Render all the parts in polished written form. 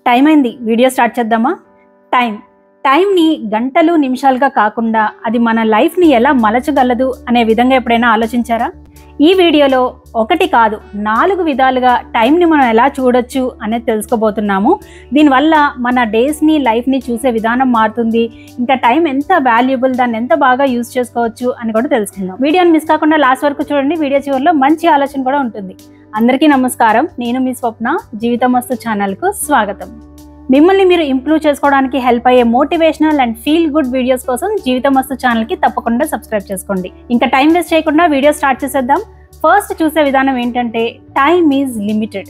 Time అయింది, video start చేద్దామా? టైంని గంటలు నిమిషాలుగా కాకుండా అది మన లైఫ్ని ఎలా మలచగలదు అనే విధంగా ఎప్పుడైనా ఆలోచించారా? ఈ వీడియోలో ఒకటి కాదు 4 విధాలుగా టైంని మనం ఎలా చూడొచ్చు అనేది తెలుసుకోబోతున్నాము. దీనివల్ల మన డేస్ని లైఫ్ని చూసే విధానం మారుతుంది. ఇంకా టైం ఎంత వాల్యుబుల్, దాన్ని ఎంత బాగా యూజ్ చేసుకోవచ్చు అని కూడా తెలుసుకుందాం. వీడియోని మిస్ కాకుండా లాస్ట్ వరకు చూడండి. వీడియో చివరిలో మంచి ఆలోచన కూడా ఉంటుంది. అందరికీ నమస్కారం, నేను మీ స్వప్న. జీవితమస్తు ఛానల్కు స్వాగతం. మిమ్మల్ని మీరు ఇంప్రూవ్ చేసుకోవడానికి హెల్ప్ అయ్యే motivational and feel good videos కోసం జీవితమస్తు ఛానల్కి తప్పకుండా సబ్స్క్రైబ్ చేసుకోండి. ఇంకా టైం వేస్ట్ చేయకుండా వీడియో స్టార్ట్ చేసేద్దాం. ఫస్ట్ చూసే విధానం ఏంటంటే టైమ్ ఈజ్ లిమిటెడ్.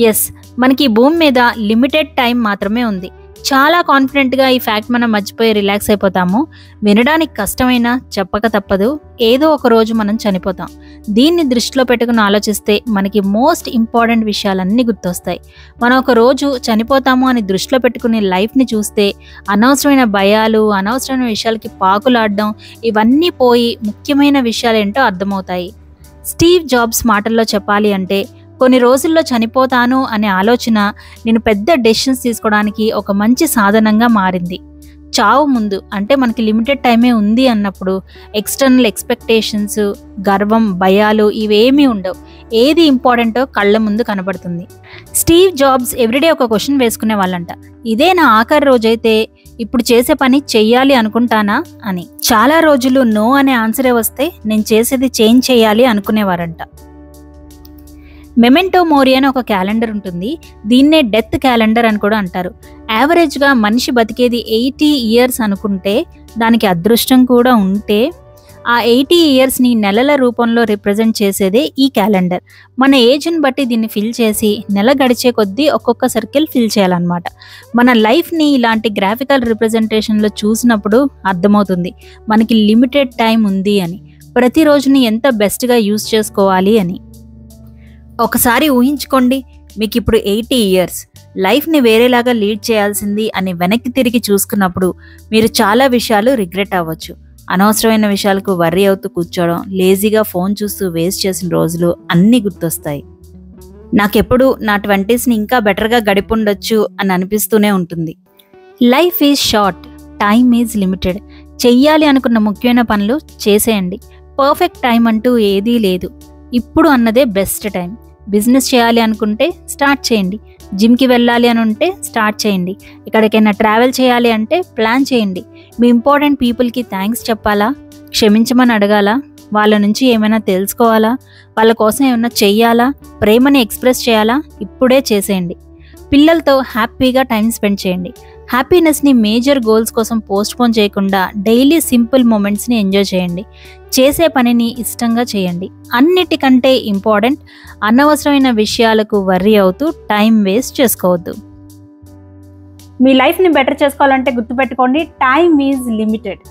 ఎస్, మనకి ఈ భూమి మీద లిమిటెడ్ టైం మాత్రమే ఉంది. చాలా కాన్ఫిడెంట్గా ఈ ఫ్యాక్ట్ మనం మర్చిపోయి రిలాక్స్ అయిపోతాము. వినడానికి కష్టమైనా చెప్పక తప్పదు, ఏదో ఒక రోజు మనం చనిపోతాం. దీన్ని దృష్టిలో పెట్టుకుని ఆలోచిస్తే మనకి మోస్ట్ ఇంపార్టెంట్ విషయాలన్నీ గుర్తొస్తాయి. మనం ఒక రోజు చనిపోతాము అని దృష్టిలో పెట్టుకుని లైఫ్ని చూస్తే అనవసరమైన భయాలు, అనవసరమైన విషయాలకి పాకులాడడం ఇవన్నీ పోయి ముఖ్యమైన విషయాలు ఏంటో అర్థమవుతాయి. స్టీవ్ జాబ్స్ మాటల్లో చెప్పాలి అంటే, కొన్ని రోజుల్లో చనిపోతాను అనే ఆలోచన నేను పెద్ద డెసిషన్స్ తీసుకోవడానికి ఒక మంచి సాధనంగా మారింది. చావు ముందు అంటే మనకి లిమిటెడ్ టైమే ఉంది అన్నప్పుడు ఎక్స్టర్నల్ ఎక్స్పెక్టేషన్స్, గర్వం, భయాలు ఇవేమీ ఉండవు. ఏది ఇంపార్టెంటో కళ్ళ ముందు కనబడుతుంది. స్టీవ్ జాబ్స్ ఎవ్రీడే ఒక క్వశ్చన్ వేసుకునే వాళ్ళంట, ఇదే నా ఆఖరి రోజైతే ఇప్పుడు చేసే పని చెయ్యాలి అనుకుంటానా అని. చాలా రోజులు నో అనే ఆన్సరే వస్తే నేను చేసేది చేంజ్ చేయాలి అనుకునేవారంట. మెమెంటో మోరీ అని ఒక క్యాలెండర్ ఉంటుంది. దీన్నే డెత్ క్యాలెండర్ అని కూడా అంటారు. యావరేజ్గా మనిషి బతికేది 80 ఇయర్స్ అనుకుంటే, దానికి అదృష్టం కూడా ఉంటే ఆ 80 ఇయర్స్ని నెలల రూపంలో రిప్రజెంట్ చేసేదే ఈ క్యాలెండర్. మన ఏజ్ని బట్టి దీన్ని ఫిల్ చేసి నెల గడిచే కొద్దీ ఒక్కొక్క సర్కిల్ ఫిల్ చేయాలన్నమాట. మన లైఫ్ని ఇలాంటి గ్రాఫికల్ రిప్రజెంటేషన్లో చూసినప్పుడు అర్థమవుతుంది మనకి లిమిటెడ్ టైం ఉంది అని, ప్రతిరోజుని ఎంత బెస్ట్గా యూజ్ చేసుకోవాలి అని. ఒకసారి ఊహించుకోండి, మీకు ఇప్పుడు 80 ఇయర్స్, లైఫ్ని వేరేలాగా లీడ్ చేయాల్సింది అని వెనక్కి తిరిగి చూసుకున్నప్పుడు మీరు చాలా విషయాలు రిగ్రెట్ అవ్వచ్చు. అనవసరమైన విషయాలకు వర్రీ అవుతూ కూర్చోవడం, లేజీగా ఫోన్ చూస్తూ వేస్ట్ చేసిన రోజులు అన్నీ గుర్తొస్తాయి. నాకెప్పుడు నా 20స్ని ఇంకా బెటర్గా గడిపుండొచ్చు అని అనిపిస్తూనే ఉంటుంది. Life is short, time is limited. చెయ్యాలి అనుకున్న ముఖ్యమైన పనులు చేసేయండి. పర్ఫెక్ట్ టైం అంటూ ఏదీ లేదు. ఇప్పుడు అన్నదే బెస్ట్ టైం. బిజినెస్ చేయాలి అనుకుంటే స్టార్ట్ చేయండి. జిమ్కి వెళ్ళాలి అని ఉంటే స్టార్ట్ చేయండి. ఎక్కడికైనా ట్రావెల్ చేయాలి అంటే ప్లాన్ చేయండి. మీ ఇంపార్టెంట్ పీపుల్కి థ్యాంక్స్ చెప్పాలా, క్షమించమని అడగాలా, వాళ్ళ నుంచి ఏమైనా తెలుసుకోవాలా, వాళ్ళ కోసం ఏమైనా చెయ్యాలా, ప్రేమని ఎక్స్ప్రెస్ చేయాలా, ఇప్పుడే చేసేయండి. పిల్లలతో హ్యాపీగా టైం స్పెండ్ చేయండి. హ్యాపీనెస్ని మేజర్ గోల్స్ కోసం పోస్ట్పోన్ చేయకుండా డైలీ సింపుల్ మూమెంట్స్ని ఎంజాయ్ చేయండి. చేసే పనిని ఇష్టంగా చేయండి. అన్నిటికంటే ఇంపార్టెంట్, అనవసరమైన విషయాలకు వర్రీ అవుతూ టైం వేస్ట్ చేసుకోవద్దు. మీ లైఫ్ని బెటర్ చేసుకోవాలంటే గుర్తుపెట్టుకోండి, time is limited.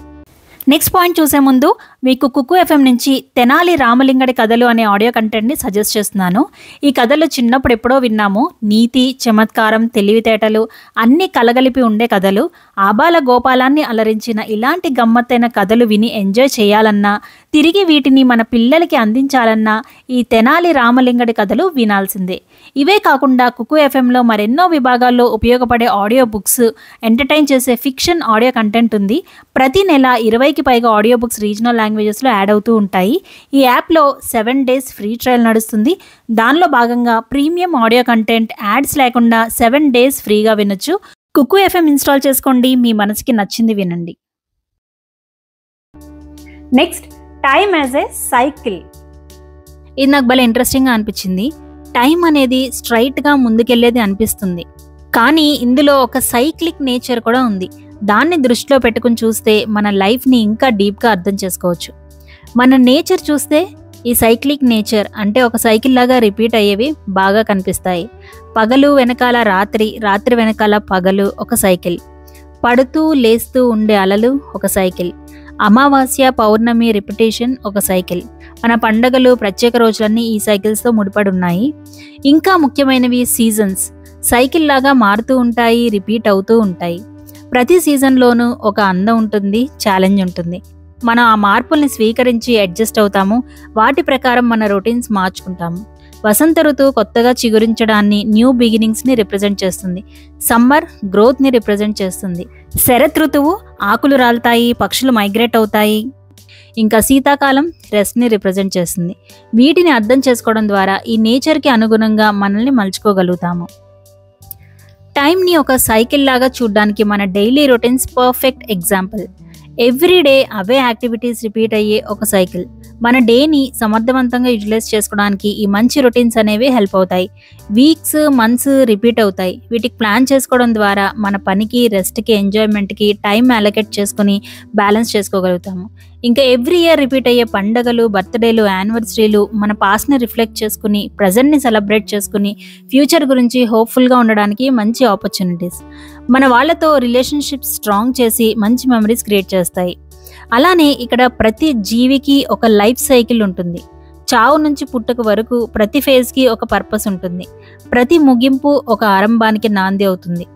Next point చూసే ముందు మీకు కుక్కు ఎఫ్ఎం నుంచి తెనాలి రామలింగడి కథలు అనే ఆడియో కంటెంట్ని సజెస్ట్ చేస్తున్నాను. ఈ కథలు చిన్నప్పుడు ఎప్పుడో విన్నాము. నీతి, చమత్కారం, తెలివితేటలు అన్నీ కలగలిపి ఉండే కథలు. ఆబాల గోపాలాన్ని అలరించిన ఇలాంటి గమ్మత్తైన కథలు విని ఎంజాయ్ చేయాలన్నా, తిరిగి వీటిని మన పిల్లలకి అందించాలన్నా ఈ తెనాలి రామలింగడి కథలు వినాల్సిందే. ఇవే కాకుండా కుక్కు ఎఫ్ఎంలో మరెన్నో విభాగాల్లో ఉపయోగపడే ఆడియో బుక్స్, ఎంటర్టైన్ చేసే ఫిక్షన్ ఆడియో కంటెంట్ ఉంది. ప్రతి నెల 20కి పైగా ఆడియో బుక్స్ రీజనల్ లాంగ్వేజెస్లో యాడ్ అవుతూ ఉంటాయి. ఈ యాప్లో 7 days ఫ్రీ ట్రయల్ నడుస్తుంది. దానిలో భాగంగా ప్రీమియం ఆడియో కంటెంట్ యాడ్స్ లేకుండా 7 days ఫ్రీగా వినొచ్చు. కుక్కు ఎఫ్ఎం ఇన్స్టాల్ చేసుకోండి, మీ మనసుకి నచ్చింది వినండి. Next, time as a cycle. ఇది నాకు భలే ఇంట్రెస్టింగ్గా అనిపించింది. టైం అనేది స్ట్రైట్గా ముందుకెళ్లేది అనిపిస్తుంది, కానీ ఇందులో ఒక సైక్లిక్ నేచర్ కూడా ఉంది. దాన్ని దృష్టిలో పెట్టుకుని చూస్తే మన లైఫ్ని ఇంకా డీప్గా అర్థం చేసుకోవచ్చు. మన నేచర్ చూస్తే ఈ సైక్లిక్ నేచర్ అంటే ఒక సైకిల్ లాగా రిపీట్ అయ్యేవి బాగా కనిపిస్తాయి. పగలు వెనకాల రాత్రి, రాత్రి వెనకాల పగలు ఒక సైకిల్. పడుతూ లేస్తూ ఉండే అలలు ఒక సైకిల్. అమావాస్య, పౌర్ణమి రిపిటేషన్ ఒక సైకిల్. మన పండగలు, ప్రత్యేక రోజులన్నీ ఈ సైకిల్స్తో ముడిపడి ఉన్నాయి. ఇంకా ముఖ్యమైనవి సీజన్స్. సైకిల్ లాగా మారుతూ ఉంటాయి, రిపీట్ అవుతూ ఉంటాయి. ప్రతి సీజన్లోనూ ఒక అందం ఉంటుంది, ఛాలెంజ్ ఉంటుంది. మనం ఆ మార్పుల్ని స్వీకరించి అడ్జస్ట్ అవుతాము. వాటి ప్రకారం మన రొటీన్స్ మార్చుకుంటాము. వసంత ఋతువు కొత్తగా చిగురించడాన్ని, న్యూ బిగినింగ్స్ని రిప్రజెంట్ చేస్తుంది. సమ్మర్ గ్రోత్ని రిప్రజెంట్ చేస్తుంది. శరత్ ఋతువు ఆకులు రాలుతాయి, పక్షులు మైగ్రేట్ అవుతాయి. ఇంకా శీతాకాలం రెస్ట్ని రిప్రజెంట్ చేస్తుంది. వీటిని అర్థం చేసుకోవడం ద్వారా ఈ నేచర్కి అనుగుణంగా మనల్ని మలుచుకోగలుగుతాము. టైంని ఒక సైకిల్ లాగా చూడడానికి మన daily routines perfect example. Everyday అవే యాక్టివిటీస్ రిపీట్ అయ్యే ఒక సైకిల్. మన డేని సమర్థవంతంగా యూటిలైజ్ చేసుకోవడానికి ఈ మంచి రొటీన్స్ అనేవి హెల్ప్ అవుతాయి. వీక్స్, మంత్స్ రిపీట్ అవుతాయి. వీటికి ప్లాన్ చేసుకోవడం ద్వారా మన పనికి, రెస్ట్కి, ఎంజాయ్మెంట్కి టైం అలొకేట్ చేసుకుని బ్యాలెన్స్ చేసుకోగలుగుతాము. ఇంకా ఎవ్రీ ఇయర్ రిపీట్ అయ్యే పండగలు, బర్త్డేలు, యానివర్సరీలు మన పాస్ట్ని రిఫ్లెక్ట్ చేసుకుని, ప్రజెంట్ని సెలబ్రేట్ చేసుకుని, ఫ్యూచర్ గురించి హోప్ఫుల్గా ఉండడానికి మంచి ఆపర్చునిటీస్. మన వాళ్ళతో రిలేషన్షిప్స్ స్ట్రాంగ్ చేసి మంచి మెమరీస్ క్రియేట్ చేస్తాయి. అలానే ఇక్కడ ప్రతి జీవికి ఒక లైఫ్ సైకిల్ ఉంటుంది. చావు నుంచి పుట్టుక వరకు ప్రతి ఫేజ్కి ఒక పర్పస్ ఉంటుంది. ప్రతి ముగింపు ఒక ఆరంభానికి నాంది అవుతుంది.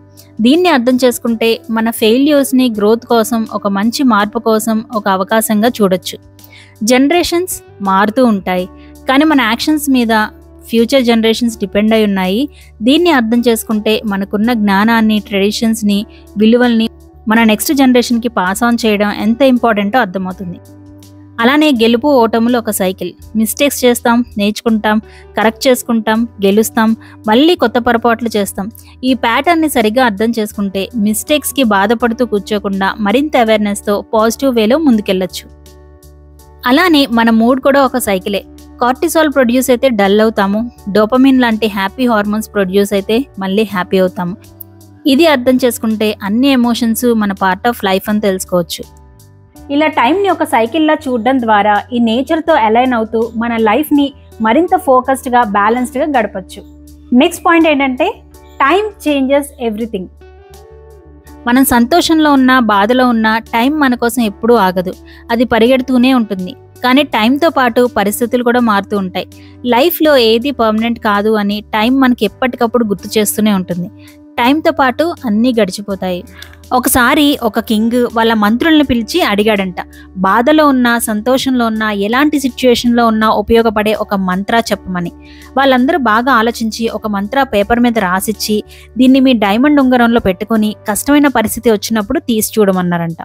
దీన్ని అర్థం చేసుకుంటే మన ఫెయిల్యూర్స్ని గ్రోత్ కోసం, ఒక మంచి మార్పు కోసం ఒక అవకాశంగా చూడొచ్చు. జనరేషన్స్ మారుతూ ఉంటాయి, కానీ మన యాక్షన్స్ మీద ఫ్యూచర్ జనరేషన్స్ డిపెండ్ అయి ఉన్నాయి. దీన్ని అర్థం చేసుకుంటే మనకున్న జ్ఞానాన్ని, ట్రెడిషన్స్ని, విలువల్ని మన నెక్స్ట్ జనరేషన్కి పాస్ ఆన్ చేయడం ఎంత ఇంపార్టెంటో అర్థమవుతుంది. అలానే గెలుపు, ఓటములు ఒక సైకిల్. మిస్టేక్స్ చేస్తాం, నేర్చుకుంటాం, కరెక్ట్ చేసుకుంటాం, గెలుస్తాం, మళ్ళీ కొత్త పొరపాట్లు చేస్తాం. ఈ ప్యాటర్న్ని సరిగ్గా అర్థం చేసుకుంటే మిస్టేక్స్కి బాధపడుతూ కూర్చోకుండా మరింత అవేర్నెస్తో పాజిటివ్ వేలో ముందుకెళ్ళొచ్చు. అలానే మన మూడ్ కూడా ఒక సైకిలే. కార్టిసాల్ ప్రొడ్యూస్ అయితే డల్ అవుతాము, డోపమిన్ లాంటి హ్యాపీ హార్మోన్స్ ప్రొడ్యూస్ అయితే మళ్ళీ హ్యాపీ అవుతాము. ఇది అర్థం చేసుకుంటే అన్ని ఎమోషన్స్ మన పార్ట్ ఆఫ్ లైఫ్ అని తెలుసుకోవచ్చు. ఇలా టైంని ఒక సైకిల్లా చూడడం ద్వారా ఈ నేచర్తో అలైన్ అవుతూ మన లైఫ్ని మరింత ఫోకస్డ్గా, బ్యాలెన్స్డ్గా గడపచ్చు. నెక్స్ట్ పాయింట్ ఏంటంటే టైం చేంజెస్ ఎవ్రీథింగ్. మనం సంతోషంలో ఉన్నా, బాధలో ఉన్నా టైం మన కోసం ఎప్పుడూ ఆగదు. అది పరిగెడుతూనే ఉంటుంది. కానీ టైంతో పాటు పరిస్థితులు కూడా మారుతూ ఉంటాయి. లైఫ్లో ఏది పర్మనెంట్ కాదు అని టైం మనకి ఎప్పటికప్పుడు గుర్తు చేస్తూనే ఉంటుంది. టైంతో పాటు అన్నీ గడిచిపోతాయి. ఒకసారి ఒక కింగ్ వాళ్ళ మంత్రుల్ని పిలిచి అడిగాడంట, బాధలో ఉన్నా, సంతోషంలో ఉన్నా, ఎలాంటి సిచ్యువేషన్లో ఉన్నా ఉపయోగపడే ఒక మంత్ర చెప్పమని. వాళ్ళందరూ బాగా ఆలోచించి ఒక మంత్ర పేపర్ మీద రాసిచ్చి, దీన్ని మీ డైమండ్ ఉంగరంలో పెట్టుకొని కష్టమైన పరిస్థితి వచ్చినప్పుడు తీసి చూడమన్నారంట.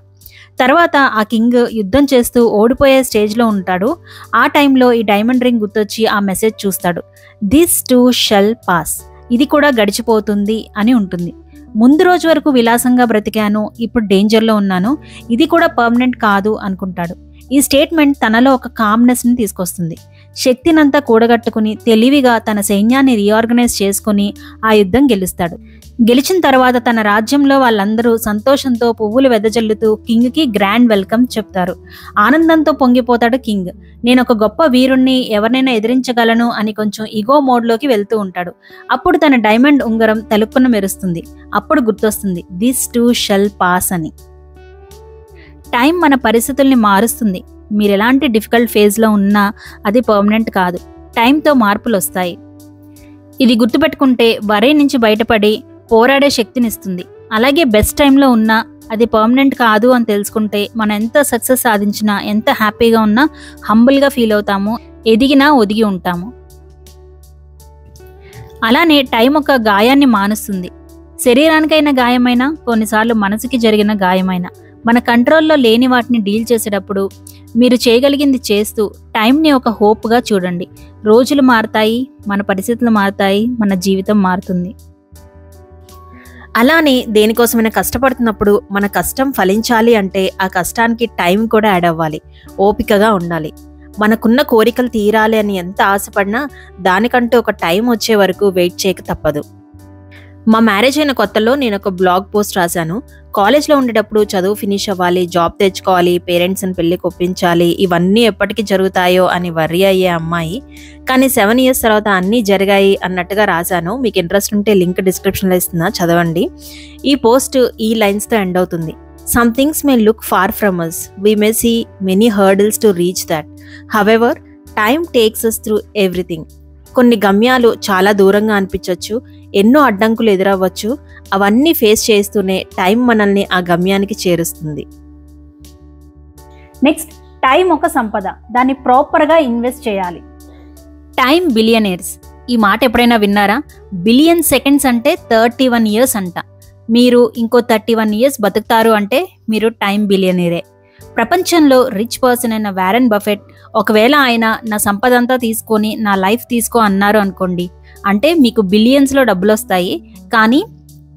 తర్వాత ఆ కింగ్ యుద్ధం చేస్తూ ఓడిపోయే స్టేజ్లో ఉంటాడు. ఆ టైంలో ఈ డైమండ్ రింగ్ గుర్తొచ్చి ఆ మెసేజ్ చూస్తాడు. This two shall pass. ఇది కూడా గడిచిపోతుంది అని ఉంటుంది. ముందు రోజు వరకు విలాసంగా బ్రతికాను, ఇప్పుడు డేంజర్లో ఉన్నాను, ఇది కూడా పర్మనెంట్ కాదు అనుకుంటాడు. ఈ స్టేట్మెంట్ తనలో ఒక కామ్నెస్ని తీసుకొస్తుంది. శక్తినంతా కూడగట్టుకుని తెలివిగా తన సైన్యాన్ని రీఆర్గనైజ్ చేసుకుని ఆ యుద్ధం గెలుస్తాడు. గెలిచిన తర్వాత తన రాజ్యంలో వాళ్ళందరూ సంతోషంతో పువ్వులు వెదజల్లుతూ కింగ్కి గ్రాండ్ వెల్కమ్ చెప్తారు. ఆనందంతో పొంగిపోతాడు కింగ్. నేను ఒక గొప్ప వీరుణ్ణి, ఎవరినైనా ఎదిరించగలను అని కొంచెం ఇగో మోడ్లోకి వెళ్తూ ఉంటాడు. అప్పుడు తన డైమండ్ ఉంగరం తలుక్కున మెరుస్తుంది. అప్పుడు గుర్తొస్తుంది, దిస్ టూ షల్ పాస్ అని. టైం మన పరిస్థితుల్ని మారుస్తుంది. మీరు ఎలాంటి డిఫికల్ట్ ఫేజ్లో ఉన్నా అది పర్మనెంట్ కాదు. టైంతో మార్పులు వస్తాయి. ఇది గుర్తుపెట్టుకుంటే వరి నుంచి బయటపడి పోరాడే శక్తినిస్తుంది. అలాగే బెస్ట్ టైంలో ఉన్నా అది పర్మనెంట్ కాదు అని తెలుసుకుంటే మనం ఎంత సక్సెస్ సాధించినా, ఎంత హ్యాపీగా ఉన్నా హంబుల్గా ఫీల్ అవుతాము, ఎదిగినా ఒదిగి ఉంటాము. అలానే టైం ఒక గాయాన్ని మానుస్తుంది. శరీరానికైన గాయమైనా, కొన్నిసార్లు మనసుకి జరిగిన గాయమైనా, మన కంట్రోల్లో లేని వాటిని డీల్ చేసేటప్పుడు మీరు చేయగలిగింది చేస్తూ టైంని ఒక హోప్గా చూడండి. రోజులు మారుతాయి, మన పరిస్థితులు మారుతాయి, మన జీవితం మారుతుంది. అలానే దేనికోసమైనా కష్టపడుతున్నప్పుడు మన కష్టం ఫలించాలి అంటే ఆ కష్టానికి టైం కూడా యాడ్ అవ్వాలి, ఓపికగా ఉండాలి. మనకున్న కోరికలు తీరాలి అని ఎంత ఆశపడినా దానికంటూ ఒక టైం వచ్చే వరకు వెయిట్ చేయక తప్పదు. మా మ్యారేజ్ అయిన కొత్తలో నేను ఒక బ్లాగ్ పోస్ట్ రాశాను. కాలేజ్లో ఉండేటప్పుడు చదువు ఫినిష్ అవ్వాలి, జాబ్ తెచ్చుకోవాలి, పేరెంట్స్ని పెళ్ళికి ఒప్పించాలి, ఇవన్నీ ఎప్పటికీ జరుగుతాయో అని వర్రీ అయ్యే అమ్మాయి. కానీ 7 years తర్వాత అన్నీ జరిగాయి అన్నట్టుగా రాశాను. మీకు ఇంట్రెస్ట్ ఉంటే లింక్ డిస్క్రిప్షన్లో ఇస్తున్నా, చదవండి. ఈ పోస్ట్ ఈ లైన్స్తో ఎండ్ అవుతుంది. Some things may look far from us. We may see many hurdles to reach that. However, time takes us through everything. కొన్ని గమ్యాలు చాలా దూరంగా అనిపించవచ్చు, ఎన్నో అడ్డంకులు ఎదురవ్వచ్చు. అవన్నీ ఫేస్ చేస్తూనే టైం మనల్ని ఆ గమ్యానికి చేరుస్తుంది. నెక్స్ట్, టైం ఒక సంపద, దాన్ని ప్రాపర్గా ఇన్వెస్ట్ చేయాలి. Time billionaires. ఈ మాట ఎప్పుడైనా విన్నారా? బిలియన్ సెకండ్స్ అంటే 31 ఇయర్స్ అంట. మీరు ఇంకో 31 ఇయర్స్ బతుకుతారు అంటే మీరు టైం బిలియనీరే. ప్రపంచంలో రిచ్ పర్సన్ అయిన వారెన్ బఫెట్ ఒకవేళ ఆయన నా సంపద అంతా తీసుకొని నా లైఫ్ తీసుకో అన్నారు అనుకోండి, అంటే మీకు బిలియన్స్లో డబ్బులు వస్తాయి, కానీ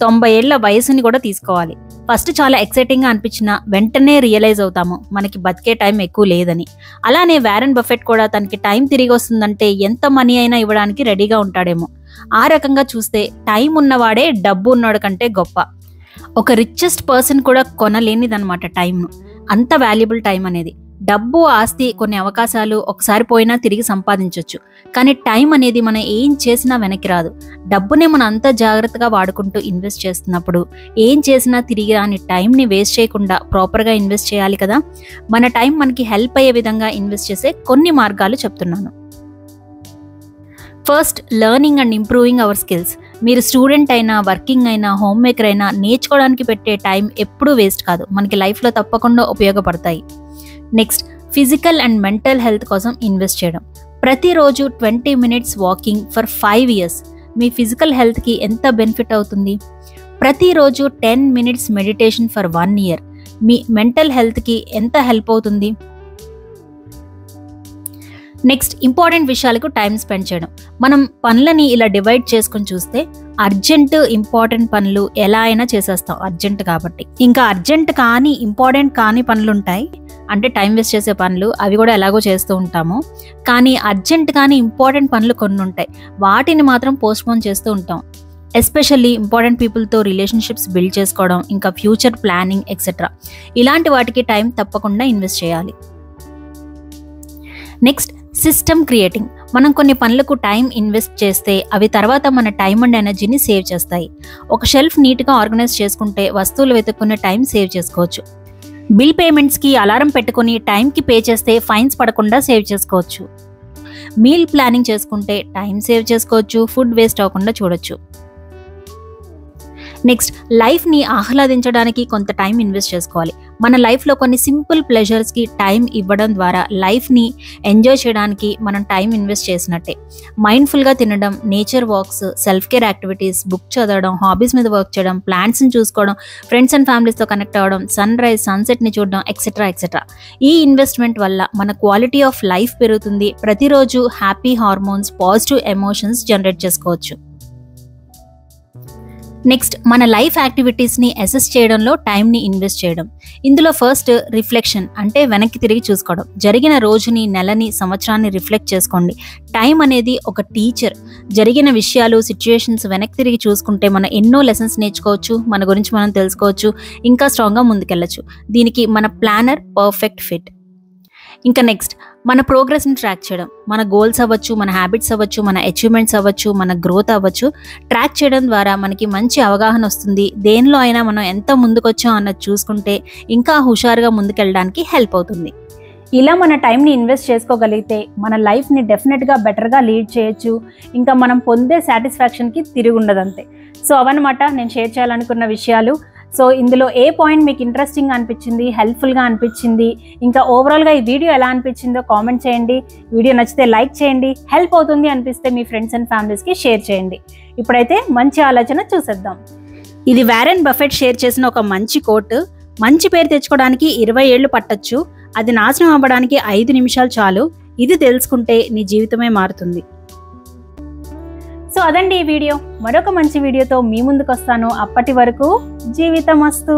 90 ఏళ్ల వయసుని కూడా తీసుకోవాలి. ఫస్ట్ చాలా ఎక్సైటింగ్గా అనిపించిన వెంటనే రియలైజ్ అవుతాము మనకి బతికే టైం ఎక్కువ లేదని. అలానే వారెన్ బఫెట్ కూడా తనకి టైం తిరిగి వస్తుందంటే ఎంత మనీ అయినా ఇవ్వడానికి రెడీగా ఉంటాడేమో. ఆ రకంగా చూస్తే టైం ఉన్నవాడే డబ్బు ఉన్నవాడు కంటే గొప్ప. ఒక రిచెస్ట్ పర్సన్ కూడా కొనలేనిదన్నమాట టైంను. అంత వాల్యుబుల్ టైం అనేది. డబ్బు, ఆస్తి, కొన్ని అవకాశాలు ఒకసారి పోయినా తిరిగి సంపాదించవచ్చు, కానీ టైం అనేది మనం ఏం చేసినా వెనక్కి రాదు. డబ్బునే మనం అంత జాగ్రత్తగా వాడుకుంటూ ఇన్వెస్ట్ చేస్తున్నప్పుడు ఏం చేసినా తిరిగి రాని టైంని వేస్ట్ చేయకుండా ప్రాపర్గా ఇన్వెస్ట్ చేయాలి కదా. మన టైం మనకి హెల్ప్ అయ్యే విధంగా ఇన్వెస్ట్ చేసే కొన్ని మార్గాలు చెప్తున్నాను. First, learning and improving our skills. మీరు స్టూడెంట్ అయినా, వర్కింగ్ అయినా, హోమ్ మేకర్ అయినా నేర్చుకోవడానికి పెట్టే టైం ఎప్పుడూ వేస్ట్ కాదు, మనకి లైఫ్లో తప్పకుండా ఉపయోగపడతాయి. Next, physical and mental health కోసం ఇన్వెస్ట్ చేయడం. ప్రతిరోజు 20 minutes walking for 5 years me physical హెల్త్కి ఎంత బెనిఫిట్ అవుతుంది? ప్రతిరోజు 10 minutes meditation for 1 year me mental హెల్త్కి ఎంత హెల్ప్ అవుతుంది? నెక్స్ట్, ఇంపార్టెంట్ విషయాలకు టైం స్పెండ్ చేయడం. మనం పనులని ఇలా డివైడ్ చేసుకొని చూస్తే అర్జెంట్, ఇంపార్టెంట్ పనులు ఎలా అయినా చేసేస్తాం అర్జెంట్ కాబట్టి. ఇంకా అర్జెంట్ కానీ ఇంపార్టెంట్ కానీ పనులు ఉంటాయి, అంటే టైం వేస్ట్ చేసే పనులు, అవి కూడా ఎలాగో చేస్తూ ఉంటాము. కానీ అర్జెంట్ కానీ ఇంపార్టెంట్ పనులు కొన్ని ఉంటాయి, వాటిని మాత్రం పోస్ట్పోన్ చేస్తూ ఉంటాం. ఎస్పెషల్లీ ఇంపార్టెంట్ పీపుల్తో రిలేషన్షిప్స్ బిల్డ్ చేసుకోవడం, ఇంకా ఫ్యూచర్ ప్లానింగ్ ఎక్సెట్రా, ఇలాంటి వాటికి టైం తప్పకుండా ఇన్వెస్ట్ చేయాలి. Next, system creating. మనం కొన్ని పనులకు టైం ఇన్వెస్ట్ చేస్తే అవి తర్వాత మన టైం అండ్ ఎనర్జీని సేవ్ చేస్తాయి. ఒక షెల్ఫ్ నీట్గా ఆర్గనైజ్ చేసుకుంటే వస్తువులు వెతుక్కునే టైం సేవ్ చేసుకోవచ్చు. బిల్ పేమెంట్స్కి అలారం పెట్టుకుని టైంకి పే చేస్తే ఫైన్స్ పడకుండా సేవ్ చేసుకోవచ్చు. మీల్ ప్లానింగ్ చేసుకుంటే టైం సేవ్ చేసుకోవచ్చు, ఫుడ్ వేస్ట్ అవ్వకుండా చూడొచ్చు. నెక్స్ట్, లైఫ్ని ఆహ్లాదించడానికి కొంత టైం ఇన్వెస్ట్ చేసుకోవాలి. మన లైఫ్లో కొన్ని సింపుల్ ప్లెజర్స్కి టైం ఇవ్వడం ద్వారా లైఫ్ని ఎంజాయ్ చేయడానికి మనం టైం ఇన్వెస్ట్ చేసినట్టే. మైండ్ఫుల్గా తినడం, nature walks, self care activities, book చదవడం, హాబీస్ మీద వర్క్ చేయడం, ప్లాంట్స్ని చూసుకోవడం, ఫ్రెండ్స్ అండ్ ఫ్యామిలీస్తో కనెక్ట్ అవ్వడం, సన్ రైజ్, సన్సెట్ని చూడడం ఎక్సెట్రా ఎక్సెట్రా. ఈ ఇన్వెస్ట్మెంట్ వల్ల మన క్వాలిటీ ఆఫ్ లైఫ్ పెరుగుతుంది. ప్రతిరోజు happy hormones, positive emotions generate చేసుకోవచ్చు. నెక్స్ట్, మన లైఫ్ యాక్టివిటీస్ని అసెస్ చేయడంలో టైంని ఇన్వెస్ట్ చేయడం. ఇందులో ఫస్ట్ రిఫ్లెక్షన్, అంటే వెనక్కి తిరిగి చూసుకోవడం. జరిగిన రోజుని, నెలని, సంవత్సరాన్ని రిఫ్లెక్ట్ చేసుకోండి. టైం అనేది ఒక టీచర్. జరిగిన విషయాలు, సిచ్యుయేషన్స్ వెనక్కి తిరిగి చూసుకుంటే మనం ఎన్నో లెసన్స్ నేర్చుకోవచ్చు, మన గురించి మనం తెలుసుకోవచ్చు, ఇంకా స్ట్రాంగ్గా ముందుకెళ్ళచ్చు. దీనికి మన ప్లానర్ పర్ఫెక్ట్ ఫిట్. ఇంకా నెక్స్ట్, మన ప్రోగ్రెస్ని ట్రాక్ చేయడం. మన గోల్స్ అవ్వచ్చు, మన హ్యాబిట్స్ అవ్వచ్చు, మన అచీవ్మెంట్స్ అవ్వచ్చు, మన గ్రోత్ అవ్వచ్చు. ట్రాక్ చేయడం ద్వారా మనకి మంచి అవగాహన వస్తుంది. దేనిలో అయినా మనం ఎంత ముందుకొచ్చాం అన్నది చూసుకుంటే ఇంకా హుషారుగా ముందుకెళ్ళడానికి హెల్ప్ అవుతుంది. ఇలా మన టైంని ఇన్వెస్ట్ చేసుకోగలిగితే మన లైఫ్ని డెఫినెట్గా బెటర్గా లీడ్ చేయొచ్చు. ఇంకా మనం పొందే సాటిస్ఫాక్షన్కి తిరిగి ఉండదు అంతే. సో అవన్నమాట నేను షేర్ చేయాలనుకున్న విషయాలు. సో ఇందులో ఏ పాయింట్ మీకు ఇంట్రెస్టింగ్ అనిపించింది, హెల్ప్ఫుల్గా అనిపించింది, ఇంకా ఓవరాల్గా ఈ వీడియో ఎలా అనిపించిందో కామెంట్ చేయండి. వీడియో నచ్చితే లైక్ చేయండి. హెల్ప్ అవుతుంది అనిపిస్తే మీ ఫ్రెండ్స్ అండ్ ఫ్యామిలీస్కి షేర్ చేయండి. ఇప్పుడైతే మంచి ఆలోచన చూసేద్దాం. ఇది వారెన్ బఫెట్ షేర్ చేసిన ఒక మంచి కోట్. మంచి పేరు తెచ్చుకోవడానికి 20 ఏళ్ళు పట్టొచ్చు, అది నాశనం అవ్వడానికి 5 నిమిషాలు చాలు. ఇది తెలుసుకుంటే నీ జీవితమే మారుతుంది. సో అదండి ఈ వీడియో. మరొక మంచి వీడియోతో మీ ముందుకు వస్తాను. అప్పటి వరకు జీవితమస్తు.